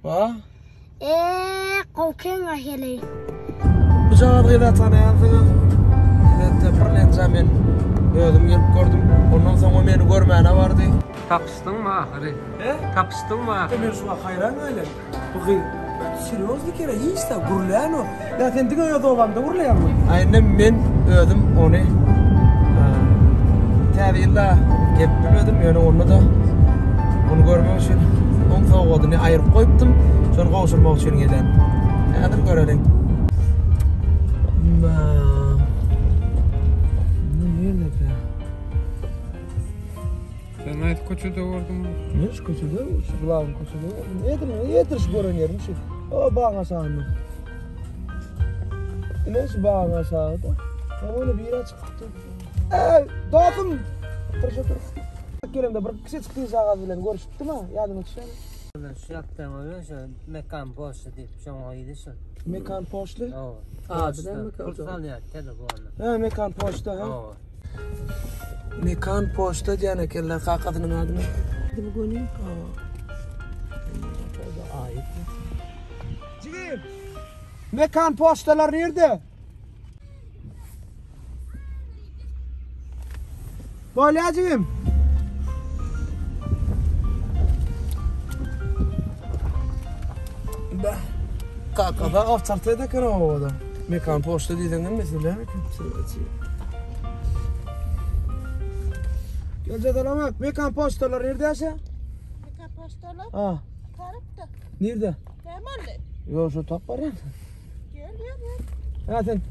Va? Qo'ken aheley. Bu jawabıyla tanıyansınız. Birlen zaman özüm gelip gördüm. Ondan sonra meni görmeyene vardı. Tapıştın mı ahırı? Tapıştın mı ahırı? Ben şuna hayran öyle. Bu seriously kere hiç de gurlayan o. Ya sen tıkan ya doğamda gurlayan mı? Aynen ben ödüm onu. Tabiilla gelip bilmedim yani onu da. Onu görmek için onun soğuğunu ayırıp koyuptum. Sonra kavuşturmak için gelen. Nedir görelim. Sen ayet koçuda gördün mü? Ne koçuda? Şu bulağın koçuda. Yedir şu görünüyorum şu. O bağına sağında. Ne şu bağına sağında? Onu bir yere çıktı. Doğdum. Teşekkür. Gelimde bir kişi çıktı sağa bilen görüştü mü? Yardım etsin. Şu yaptığım öyle şu mekan postu deyip şuna gidiyorsun. Mekan postu? Abi ben mekan postu. Kursanıyor telefonu. Ha mekan postu ha. Mekan postu diyene kelle kakadının adını. Adını göreyim. Ait. Cigim. Mekan postalar nerede? Bolyacığım. Kakada avtartaya da kara ovada. Mekan posta diyden mesela. Gel dalamak. Mekan postalar neredeyse? Mekan postalar? Ha. Tarafta. Nerede? Hemen. Yo şu top var ya. Gel. Ha sen...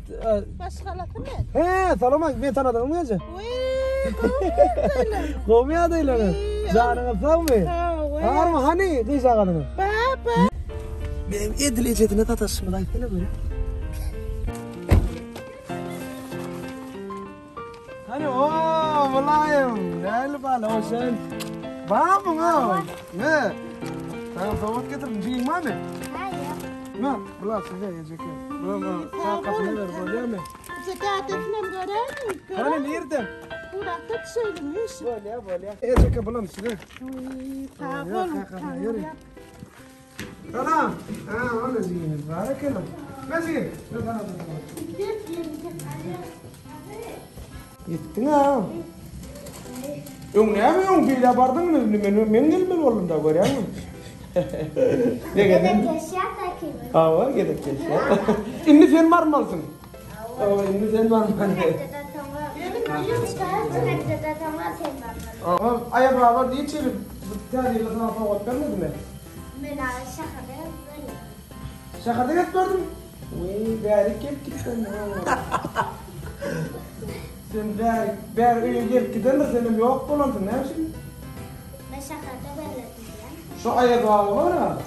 Başkalatı mı? He salamak ben tanıdım mı gece? Uy, Komya adıyla. Canına sağ mı? Var mı hani kıysa kadını? Baba. Benim edil ecetine tatasımı da gittiğine böyle. Hani ooo bulayım. Gel bana o sen. Var mı o? Ne? Sana soğuk getirdim. Ciyim var mı? Ne? Bula size yiyecek. Bula sağ kapını ver böyle mi? Zekat etmem görelim. Hani nerede? Burakta söylemiyor. Böyle. Yiyecek bulam size. Uy, tamam. Yürü. Tamam. Ha öyle zihni. Barakallah. Nasıl? Gittin ha. Yung ne yapıyorsun? Bir de bardın mı? Ben gelmem oğlum da görüyor musun? Ne kadar? Ha var gedek yaşa. İndi sen var mısın? İndi sen var mı? Ama ayağı var diye çevir. Tarihle sana falan vermedi mi? Ben şahane böyle. Şahada gördüm. Uy, bari gelip gittin. Sen bari üye gelip giden de senin yok bulandın. Ne yapıyorsun? Ben şahane böyle diyeceğim. Şu ayağı var ha.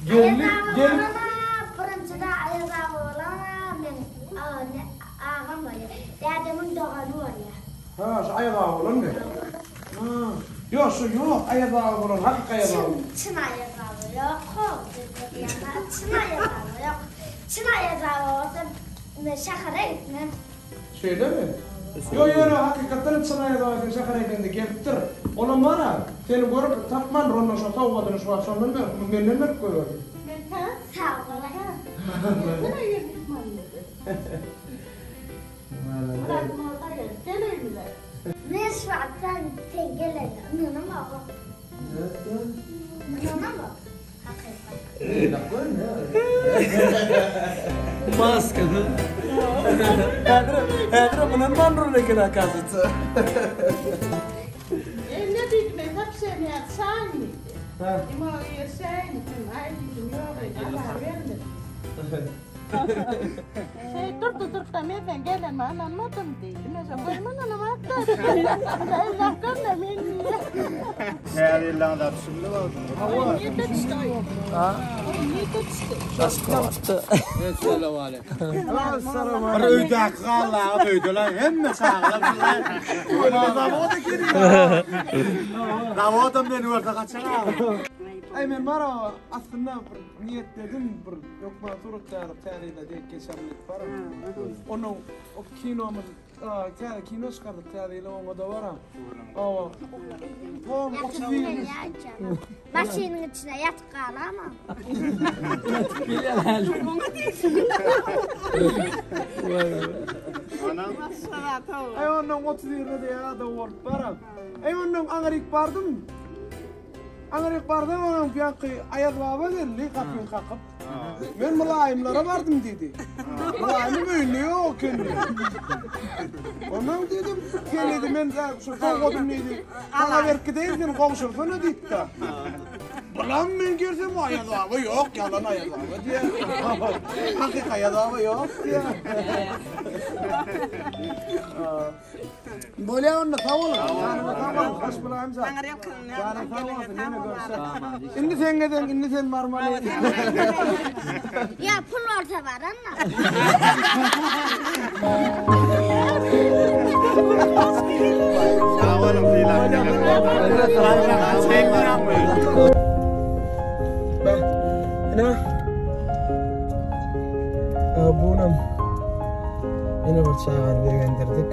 Gelip. Birinci de ayağı olan ben ağam var ya. Dedemin doğanı var ya. Ha şu ayağı olan mı? Yok şu yok ayağı olan hakik ayağı. Çin ayağı yok. Çin ayağı yok. Çin ayağı olsa şahane gitmem. Şeyde mi? Yok hakikaten Çin ayağı şahane gitmedi geliptir. Olan var ha. Seni görüp tapman ronla şu tavukadını şu akşamdan ben neler koyuyorum. Ben sağ ol. Buna yürüdüm ne şarttan tengele nana mı? Nana mı? Maskını. Hedre bunun bandrolü kira kazıtı. Ne dedim ben hep seni atsan mı? Ha. Ama yersen aynı yok Allah verdi. Dur da ben gelen anlamadım değil. Mesela koyman anlamadım. Ben lakana beni. Her yıllarda şimdi var. Niye tuttu? Ha? Niye tuttu? Şaşkınlıktı. Selam aleyküm. Selam Bir öydek kalla öydüler hem sağlamlar. Zavoda giriyor. Zavoda beni orada kaçar. Ay men mara aslında bir niyet dedim bir lokma turuk tarif tarihle diye geçerlik var. Onu o kinomun Tiyade kino çıkardık tiyade ile ona da varam. Ama tam 31. Maşinin içine yatıp kal ama. Ay onun 31'de de ya da olup varam. Ay onun Angarik bardım. Angarik bardım onun biyankı ayaz baba geldi kapıyı kakıp. Ben mülayimlara vardım dedi. Mülayimim öyle yok kendi. Ondan dedim, geldi ben şu toğudum neydi. Bana verki değil sen konuşursun dedi. Ulan ben görsem ayaz baba yok yalan ayaz baba diye. Hakik ayaz baba yok diye. Böyle onunla tavalım. Yani tavalım. Kaç mülayim zaten. Yani tavalım. Yine görsen. Şimdi sen geden, şimdi sen marmara. Ya pul orta var anla. Sağ olun filan. Sen ne yapıyorsun? Ne? Bunun yine bir çağır bir gönderdik.